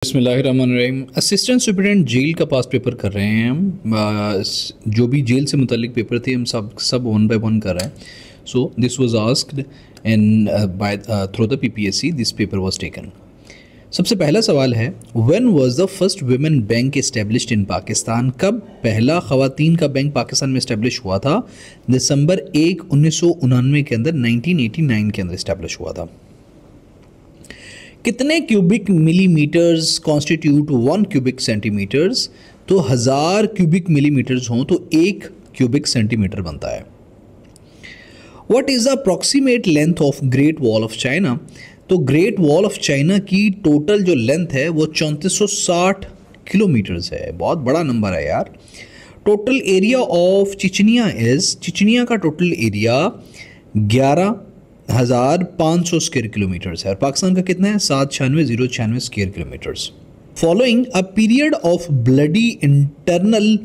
बिस्मिल्लाहिर्रहमानिर्रहीम। Assistant superintendent jail का पास paper कर रहे हैं हम। जो भी जेल से मुतालिक पेपर थे हम सब वन बाय वन कर रहे हैं। So this was asked in by through the PPSC, this paper was taken. सबसे पहला सवाल है, when was the first women bank established in Pakistan? कब पहला ख़वातीन का बैंक पाकिस्तान में एस्टेब्लिश हुआ था? दिसंबर 1, 1999 के अंदर, 1989 के अंदर एस्टेब्लिश हुआ था। कितने cubic millimetres constitute 1 cubic centimetres? तो 1000 क्यूबिक मिलीमीटर्स हों तो 1 क्यूबिक सेंटीमीटर बनता है। What is the approximate length of great wall of China? तो ग्रेट वॉल ऑफ चाइना की टोटल जो लेंथ है वो 3460 किलोमीटर्स है। बहुत बड़ा नंबर है यार। टोटल एरिया ऑफ चिचनिया का टोटल एरिया 11,500 स्क्वायर किलोमीटर्स है और पाकिस्तान का कितना है? 796,096 square kilometres. Following a period of bloody internal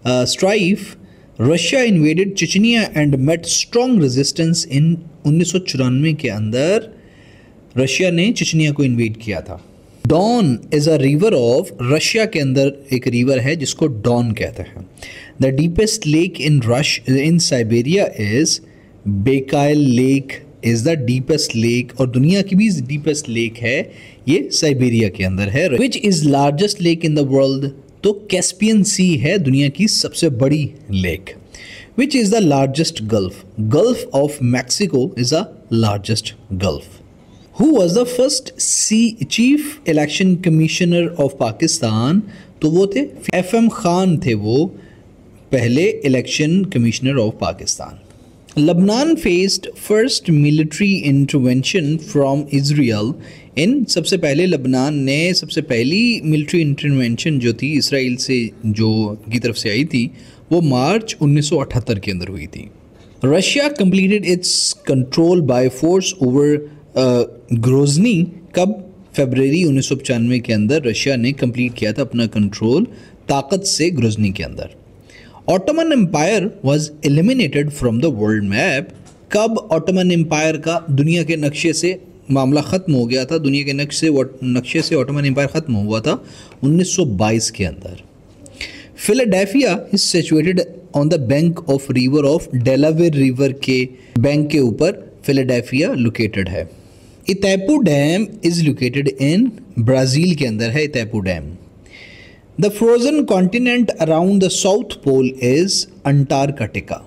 strife, Russia invaded Chechnya and met strong resistance in 1994 के अंदर रशिया ने चिचनिया को इन्वेड किया था। Don is a river of, Russia के अंदर एक रिवर है जिसको डॉन कहते हैं। The deepest lake in Siberia is Baikal lake is the deepest lake, और दुनिया की भी डीपेस्ट लेक है ये साइबेरिया के अंदर है। Which is largest lake in the world? तो कैस्पियन सी है दुनिया की सबसे बड़ी lake. Which is the largest gulf? Gulf of Mexico is the largest gulf. Who was the first chief election commissioner of Pakistan? तो वो थे FM खान, थे वो पहले इलेक्शन कमिश्नर ऑफ पाकिस्तान। लबनान faced first military intervention from Israel in, सबसे पहले लबनान ने सबसे पहली मिलिट्री इंटरवेंशन जो थी इसराइल से जो की तरफ से आई थी वो मार्च 1978 के अंदर हुई थी। Russia completed it's control by force over Grozny, कब? फरवरी 1995 के अंदर रशिया ने कंप्लीट किया था अपना कंट्रोल ताकत से ग्रोजनी के अंदर। Ottoman Empire was eliminated from the world map, कब ऑटोमन एम्पायर का दुनिया के नक्शे से मामला ख़त्म हो गया था? दुनिया के नक्शे से ऑटोमन एम्पायर ख़त्म हुआ था 1922 के अंदर। Philadelphia is situated on the bank of river of Delaware river के बैंक के ऊपर फिलाडेल्फिया लोकेटेड है। Itaipu dam is located in Brazil के अंदर है Itaipu dam. The frozen continent around the south pole is Antarctica.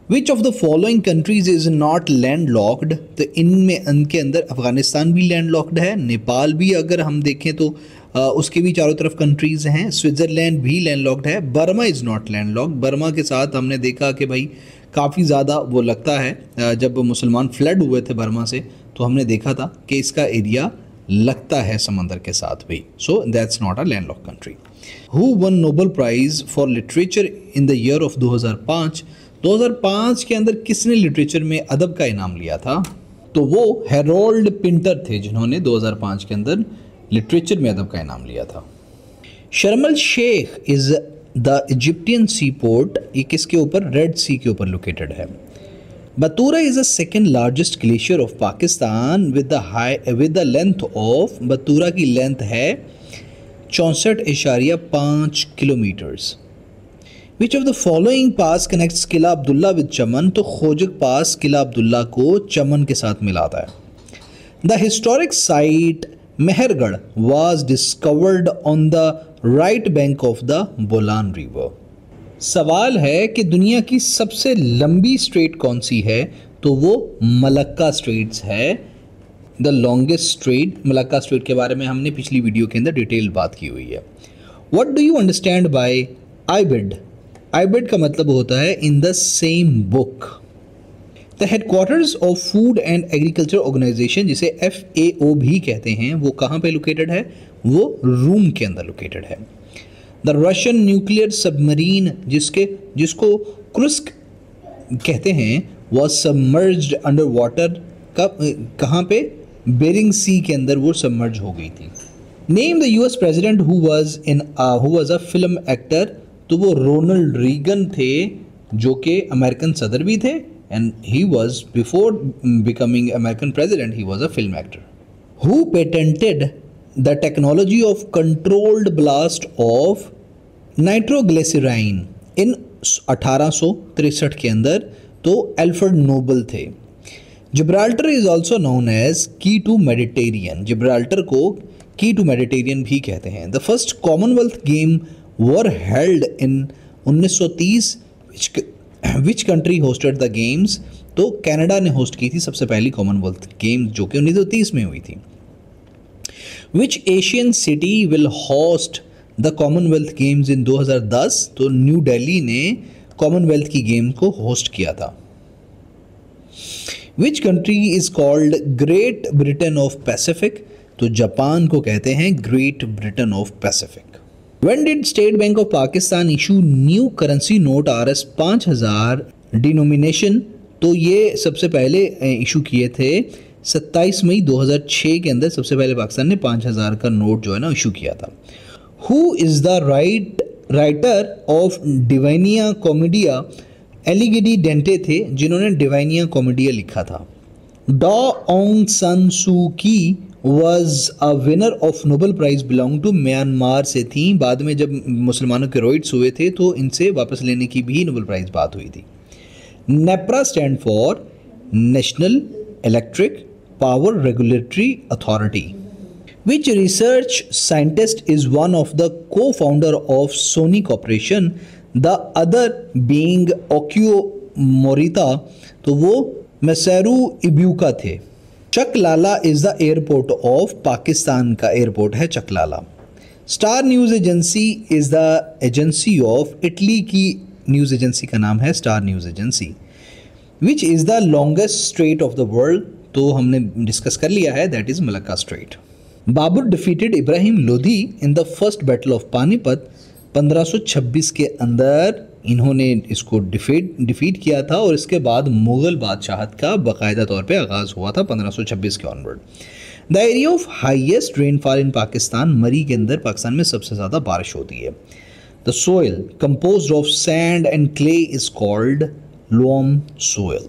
Which of the following countries is not landlocked? तो इनमें इनके अंदर अफगानिस्तान भी लैंड लॉक्ड है, नेपाल भी अगर हम देखें तो उसके भी चारों तरफ कंट्रीज़ हैं, स्विट्ज़रलैंड भी लैंड लॉक्ड है, Burma is not land locked. Burma के साथ हमने देखा कि भाई काफ़ी ज़्यादा वो लगता है, जब मुसलमान फ्लड हुए थे बर्मा से तो हमने देखा था कि इसका एरिया लगता है समंदर के साथ भी। So that's not a land lock country. Who one Nobel prize for literature in the year of 2005? 2005 के अंदर किसने लिटरेचर में अदब का इनाम लिया था? तो वो हेरोल्ड पिंटर थे जिन्होंने 2005 के अंदर लिटरेचर में अदब का इनाम लिया था। Sharm el Sheikh is the Egyptian sea port, ये किसके ऊपर? रेड सी के ऊपर लोकेटेड है। Batura is the second largest glacier of Pakistan with the length of, Batura की लेंथ है 64.5 kilometres. Which of the following pass connects Qila Abdullah with Chaman? तो खोजक पास किला अब्दुल्ला को चमन के साथ मिलाता है। The historic site Mehrgarh was discovered on the right bank of the Bolan river. सवाल है कि दुनिया की सबसे लंबी स्ट्रेट कौन सी है? तो वो मलक्का स्ट्रेट्स है, the longest straight. Malacca strait के बारे में हमने पिछली वीडियो के अंदर डिटेल बात की हुई है। What do you understand by ibid? Ibid का मतलब होता है in the same book. The headquarters of food and agriculture organisation, जिसे FAO भी कहते हैं, वो कहाँ पे लोकेटेड है? वो रोम के अंदर लोकेटेड है। द रशियन न्यूक्लियर सबमरीन, जिसको क्रुस्क कहते हैं, वॉज सबमर्ज्ड अंडर वाटर, कहाँ पे? बेरिंग सी के अंदर वो सबमर्ज हो गई थी। Name the US president who was a film actor, तो वो रोनाल्ड रीगन थे जो कि अमेरिकन सदर भी थे, and he was, before becoming American president, he was a film actor. Who patented the technology of controlled blast of nitroglycerine in 1863 के अंदर, तो एल्फ्रेड नोबल थे। Gibraltar is also known as key to Mediterranean, Gibraltar को key to Mediterranean भी कहते हैं। The first Commonwealth game were held in 1930, which country hosted the games, तो Canada ने होस्ट की थी सबसे पहली कॉमनवेल्थ गेम्स जो कि 1930 में हुई थी। Which Asian city will host the Commonwealth Games in 2010, तो न्यू दिल्ली ने कॉमनवेल्थ की गेम को होस्ट किया था। Which country is called great Britain of Pacific, तो जापान को कहते हैं great Britain of Pacific. When did State Bank of Pakistan issue new currency note RS 5000 denomination, तो ये सबसे पहले इशू किए थे 27 मई 2006 के अंदर, सबसे पहले पाकिस्तान ने 5000 का नोट जो है ना इशू किया था। Who is the writer of Divina Commedia, एलिगिडी डेंटे थे जिन्होंने डिवाइनिया कॉमेडिया लिखा था। डॉ Aung San Suu Kyi was a winner of Nobel Prize belong to Myanmar से थी, बाद में जब मुसलमानों के रोइट्स हुए थे तो इनसे वापस लेने की भी नोबेल प्राइज बात हुई थी। NEPRA stand for National Electric Power Regulatory Authority. Which research scientist is one of the co founder of Sony Corporation, the other being Akio Morita, तो वो मैसेरू इब्यूका थे। Chaklala is the airport of Pakistan का airport है Chaklala. Star News Agency is the agency of Italy की news agency का नाम है Star News Agency. Which is the longest strait of the world, तो हमने डिस्कस कर लिया है, that is Malacca Strait. Babur defeated Ibrahim Lodi in the first battle of Panipat, 1526 के अंदर इन्होंने इसको डिफीट किया था और इसके बाद मुग़ल बादशाहत का बाकायदा तौर पे आगाज़ हुआ था 1526 के onward. The area of highest rainfall in Pakistan, मरी के अंदर पाकिस्तान में सबसे ज़्यादा बारिश होती है। The soil composed of sand and clay is called loam soil.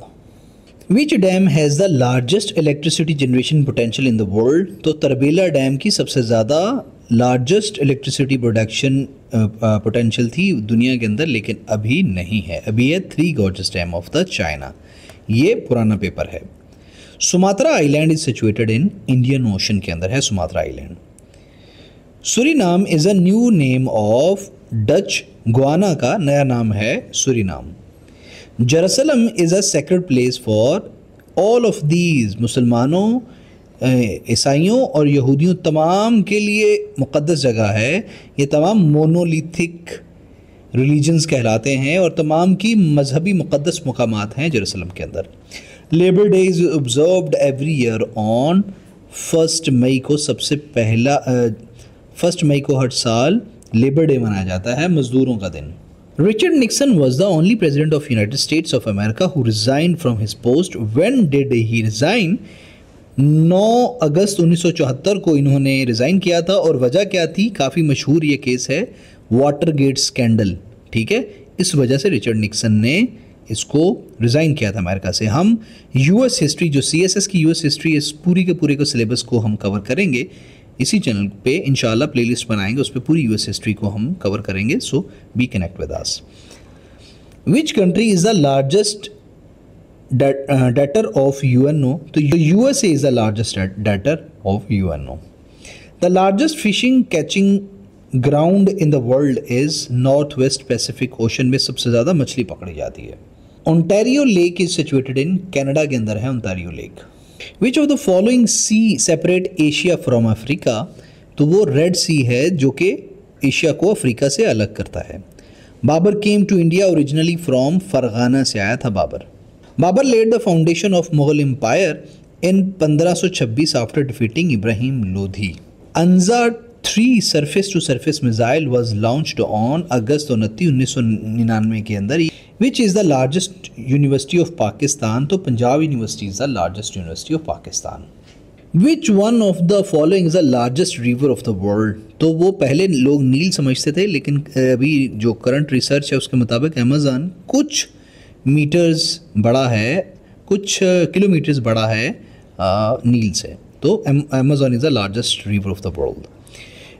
Which dam has the largest electricity generation potential in the world, तो तरबेला डैम की सबसे ज़्यादा लार्जेस्ट इलेक्ट्रिसिटी प्रोडक्शन पोटेंशियल थी दुनिया के अंदर, लेकिन अभी नहीं है, अभी है 3 gorgeous dam of the China, ये पुराना पेपर है। Sumatra island is situated in Indian ocean के अंदर है Sumatra island. Suriname is a new name of Dutch Guana का नया नाम है Suriname. Jerusalem is a sacred place for all of these, मुसलमानों, ईसाइयों और यहूदियों तमाम के लिए मुक़द्दस जगह है। ये तमाम मोनोलिथिक रिलीजन्स कहलाते हैं और तमाम की मजहबी मुक़द्दस मकामात हैं जेरूसलम के अंदर। Labour day is observed every year on 1 मई को, सबसे पहला 1 मई को हर साल लेबर डे मनाया जाता है, मजदूरों का दिन। Richard Nixon was the only president of United states of America who resign from his post. When did he resign? 9 अगस्त 1974 को इन्होंने रिज़ाइन किया था और वजह क्या थी? काफ़ी मशहूर ये केस है, वाटरगेट स्कैंडल, ठीक है, इस वजह से रिचर्ड निक्सन ने इसको रिज़ाइन किया था अमेरिका से। हम यूएस हिस्ट्री, जो सीएसएस की यूएस हिस्ट्री, इस पूरी के पूरे को सिलेबस को हम कवर करेंगे इसी चैनल पे, इंशाल्लाह प्लेलिस्ट बनाएंगे, उस पर पूरी यूएस हिस्ट्री को हम कवर करेंगे, so be connect with us. Which country is the largest debtor of UNO, तो USA is the largest debtor of UNO. The largest fishing catching ground in the world is North West Pacific Ocean, में सबसे ज़्यादा मछली पकड़ी जाती है। Ontario Lake is situated in Canada के अंदर है Ontario Lake. Which of the following sea separate Asia from Africa, तो वो रेड सी है जो कि एशिया को अफ्रीका से अलग करता है। Babur came to India originally from Fergana से आया था Babar. Babar laid the foundation of Mughal Empire in 1526 after defeating Ibrahim Lodhi. Anza 3 surface to surface missile was launched on अगस्त 29, 1999 के अंदर। Which is the largest university of Pakistan, तो Punjab university is the largest university of Pakistan. Which one of the following is the largest river of the world, तो वो पहले लोग नील समझते थे, लेकिन अभी जो करंट रिसर्च है उसके मुताबिक अमेज़न कुछ मीटर्स बड़ा है, कुछ किलोमीटर्स बड़ा है नील से। तो Amazon is the largest river of the world.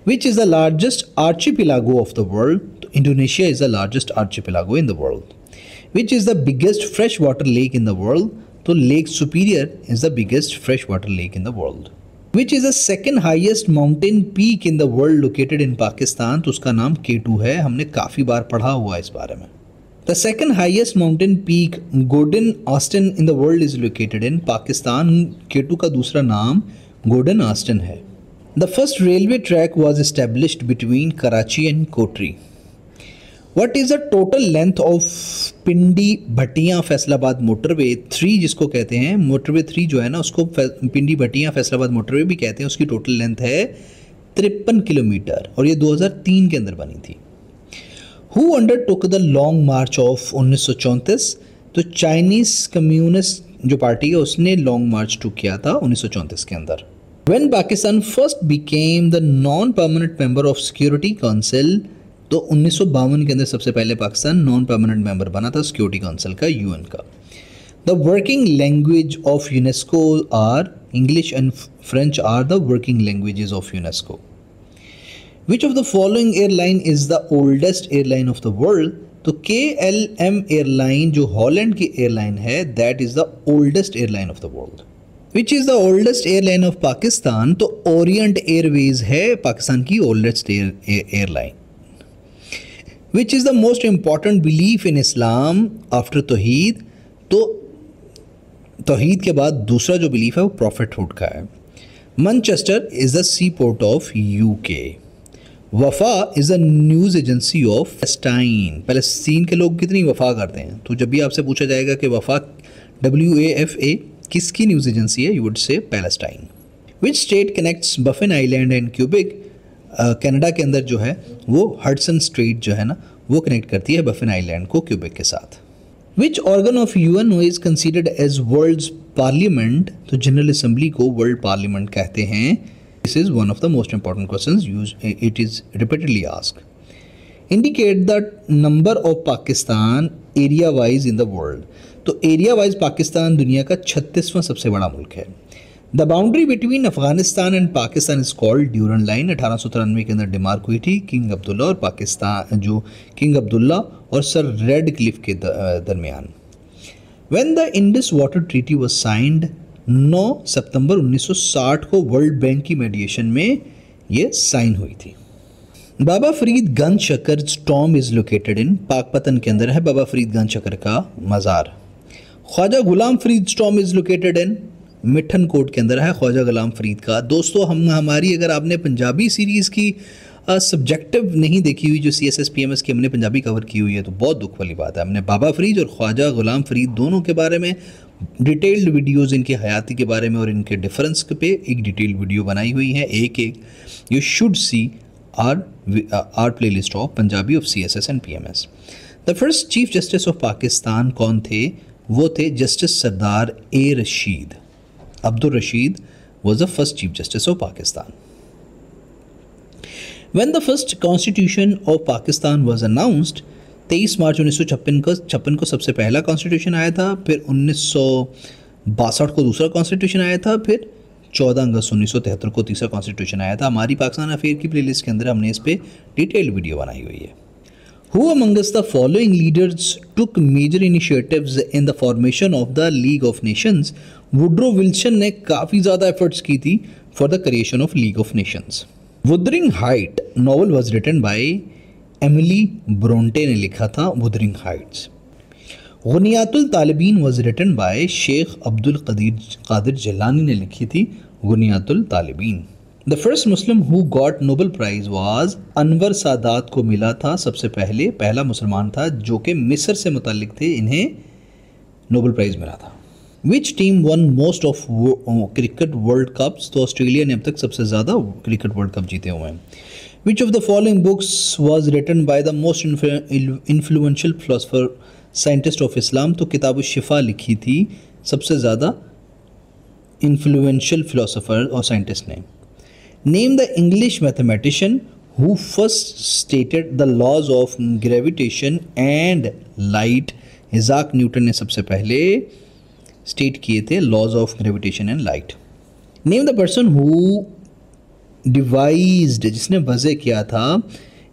Which is the largest archipelago of the world? तो Indonesia is the largest archipelago in the world. Which is the biggest fresh water lake in the world? तो lake Superior is the biggest fresh water lake in the world. Which is the second highest mountain peak in the world located in Pakistan? तो उसका नाम K2 है. हमने काफ़ी बार पढ़ा हुआ है इस बारे में. The second highest mountain peak Godwin Austen in the world is located in Pakistan. K2 का दूसरा नाम गोल्डन ऑस्टन है. The first railway track was established between Karachi and Kotri. What is the total length of Pindi Bhattian Faisalabad motorway 3 जिसको कहते हैं? Motorway 3 जो है ना उसको पिंडी भटिया फैसलाबाद मोटरवे भी कहते हैं. उसकी टोटल लेंथ है 53 किलोमीटर और ये 2003 के अंदर बनी थी. Who undertook the long March of 1934? तो चाइनीज़ कम्युनिस्ट जो पार्टी है उसने लॉन्ग मार्च टू किया था 1934 के अंदर. When Pakistan first became the non permanent member of security council? तो 1952 के अंदर सबसे पहले पाकिस्तान नॉन परमानेंट मेंबर बना था सिक्योरिटी काउंसिल का, यूएन का. The working language of UNESCO are? English and French are the working languages of UNESCO. Which of the following airline is the oldest airline of the world? तो KLM airline जो Holland की airline है that is the oldest airline of the world. Which is the oldest airline of Pakistan? तो Orient Airways है पाकिस्तान की oldest airline. Which is the most important belief in Islam after तौहीद? तो तौहीद के बाद दूसरा जो बिलीफ है वो प्रॉफिटहुड का है. Manchester is the sea port of UK. Wafa is the news agency of Palestine. Palestine के लोग कितनी वफा करते हैं? तो जब भी आपसे पूछा जाएगा कि वफा WAFA किसकी न्यूज़ एजेंसी है, you would say Palestine. Which state connects बफिन island and cubic? Canada के अंदर जो है वो हडसन स्ट्रेट जो है ना वो कनेक्ट करती है बफिन आइलैंड को क्यूबिक के साथ. Which organ of UN is considered as world's parliament? तो जनरल असेंबली को वर्ल्ड पार्लियामेंट कहते हैं. This is one of the most important questions use it is repeatedly asked. Indicate the number of Pakistan area wise in the world. तो area wise Pakistan दुनिया का 36वां सबसे बड़ा मुल्क है. The boundary between Afghanistan and Pakistan is called Durand Line. 1893 के अंदर डिमार्क हुई थी किंग अब्दुल्ला और पाकिस्तान जो किंग अब्दुल्ला और सर रेड क्लिफ के दरमियान. When the Indus water treaty was signed? 9 सितंबर 1960 को वर्ल्ड बैंक की मेडिएशन में ये साइन हुई थी. Baba Farid Ganj Shakar tomb is located in? Pakpattan के अंदर है बाबा फरीद गंज शकर का मज़ार. Khwaja Ghulam Farid tomb is located in? Mithan Kot के अंदर है ख्वाजा गुलाम फरीद का. दोस्तों हमारी अगर आपने पंजाबी सीरीज़ की सब्जेक्टिव नहीं देखी हुई जो CSS PMS की हमने पंजाबी कवर की हुई है तो बहुत दुख वाली बात है. हमने बाबा फरीद और ख्वाजा गुलाम फरीद दोनों के बारे में डिटेल्ड वीडियोस इनकी हयाती के बारे में और इनके डिफरेंस पे एक डिटेल्ड वीडियो बनाई हुई है. एक you should see our play list of Punjabi of CSS and PMS. The first chief justice of Pakistan कौन थे? वो थे justice Sardar A Rashid. Abdul Rashid was the first Chief Justice of Pakistan. When the first Constitution of Pakistan was announced, 23 मार्च 1956 को सबसे पहला constitution आया था. फिर 1962 को दूसरा कॉन्स्टिट्यूशन आया था. फिर 14 अगस्त 1973 को तीसरा कॉन्स्टिट्यूशन आया था. हमारी पाकिस्तान अफेयर की प्लेलिस्ट के अंदर हमने इस पर डिटेल्ड वीडियो बनाई हुई है. Who amongst the following leaders took major initiatives in the formation of the League of Nations? Woodrow Wilson ने काफ़ी ज़्यादा एफर्ट्स की थी for the creation of League of Nations. Wuthering Height novel was written by Emily Bronte ने लिखा था Wuthering Heights. गुनियातुल तालिबीन was written by Sheikh Abdul Qadir Jilani ने लिखी थी गुनियातुल तालिबीन. The first Muslim who got Nobel prize was Anwar Sadat को मिला था सबसे पहला मुसलमान था जो कि मिस्र से मुताल्लिक थे, इन्हें नोबेल प्राइज़ मिला था. Which team one most of cricket world cups? तो ऑस्ट्रेलिया ने अब तक सबसे ज़्यादा क्रिकेट वर्ल्ड कप जीते हुए हैं. Which of the following books was written by the most influential philosopher scientist of Islam? तो किताब शिफा लिखी थी सबसे ज़्यादा इन्फ्लुएंशियल फिलोसफर और साइंटिस्ट ने. Name the English mathematician who first stated the laws of gravitation and light? Isaac Newton ने सबसे पहले स्टेट किए थे laws of gravitation and light. Name the person who devised, जिसने वज़े किया था,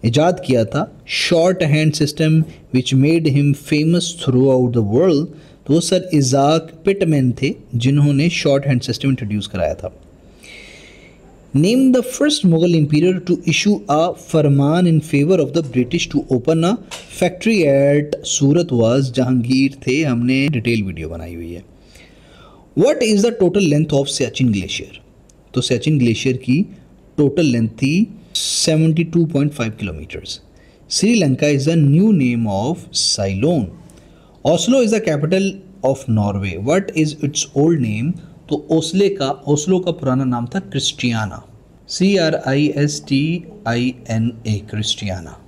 इजाद किया था, short hand system which made him famous through out the world. तो वो सर इज़ाक पिटमैन थे जिन्होंने शॉर्ट हैंड सिस्टम इंट्रोड्यूस कराया था। Name the first Mughal emperor to issue a फरमान in favour of the British to open a factory at Surat was Jahangir थे। हमने detail video बनाई हुई है। What is the total length of Siachen glacier? तो Siachen glacier की टोटल लेंथ थी 72.5 kilometres. Sri Lanka is the new name of Ceylon. Oslo is the capital of Norway. What is its old name? तो Oslo का पुराना नाम था क्रिस्टियाना, CRISTIANA, क्रिस्टियाना।